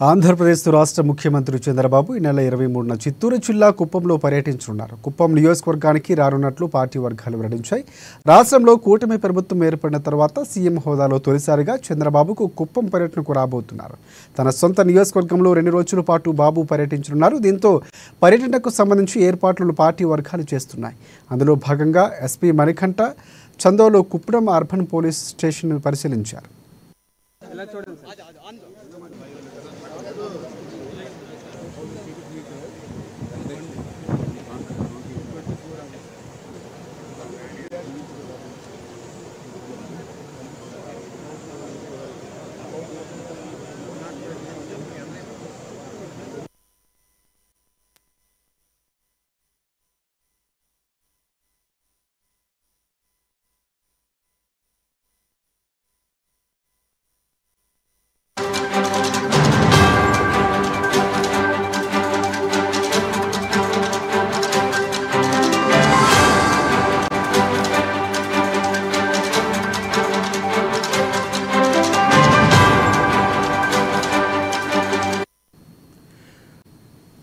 ఆంధ్రప్రదేశ్ రాష్ట్ర ముఖ్యమంత్రి చంద్రబాబు ఈ నెల 23న చిత్తూరు జిల్లా కుప్పంలో పర్యటించనున్నారు. కుప్పం నియోజకవర్గానికి రానున్నట్లు పార్టీ వర్గాలు వెల్లడించాయి. రాష్ట్రంలో కూటమి ప్రభుత్వం ఏర్పడిన తర్వాత సీఎం హోదాలో తొలిసారిగా చంద్రబాబుకు కుప్పం పర్యటనకు రాబోతున్నారు. తన సొంత నియోజకవర్గంలో 2 రోజుల పాటు బాబు పర్యటించనున్నారు. దీంతో పర్యటనకు సంబంధించి ఏర్పాట్లను పార్టీ వర్గాలు చేస్తున్నాయి. అందులో భాగంగా SP Manikantha Chandolu Kuppam urban police station పరిశీలించారు.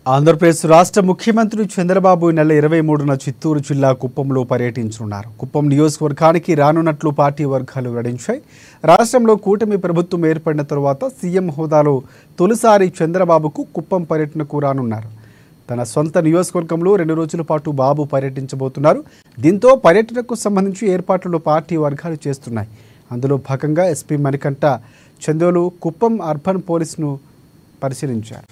ఆంధ్రప్రదేశ్ రాష్ట్ర ముఖ్యమంత్రి చంద్రబాబు నెల 23న చిత్తూరు జిల్లా కుప్పంలో పర్యటించనున్నారు. కుప్పం నియోజకవర్గానికి రానున్నట్లు పార్టీ వర్గాలు వెల్లడించాయి. రాష్ట్రంలో కూటమి ప్రభుత్వం ఏర్పడిన తరువాత సీఎం హోదాలో తొలిసారి చంద్రబాబుకు కుప్పం పర్యటనకు రానున్నారు. తన సొంత నియోజకవర్గంలో 2 రోజుల పాటు బాబు పర్యటించబోతున్నారు. దీంతో పర్యటనకు సంబంధించి ఏర్పాట్లను పార్టీ వర్గాలు చేస్తున్నాయి. అందులో భాగంగా ఎస్పీ మణికంఠ చందోలు కుప్పం అర్బన్ పోలీసును పరిశీలించారు.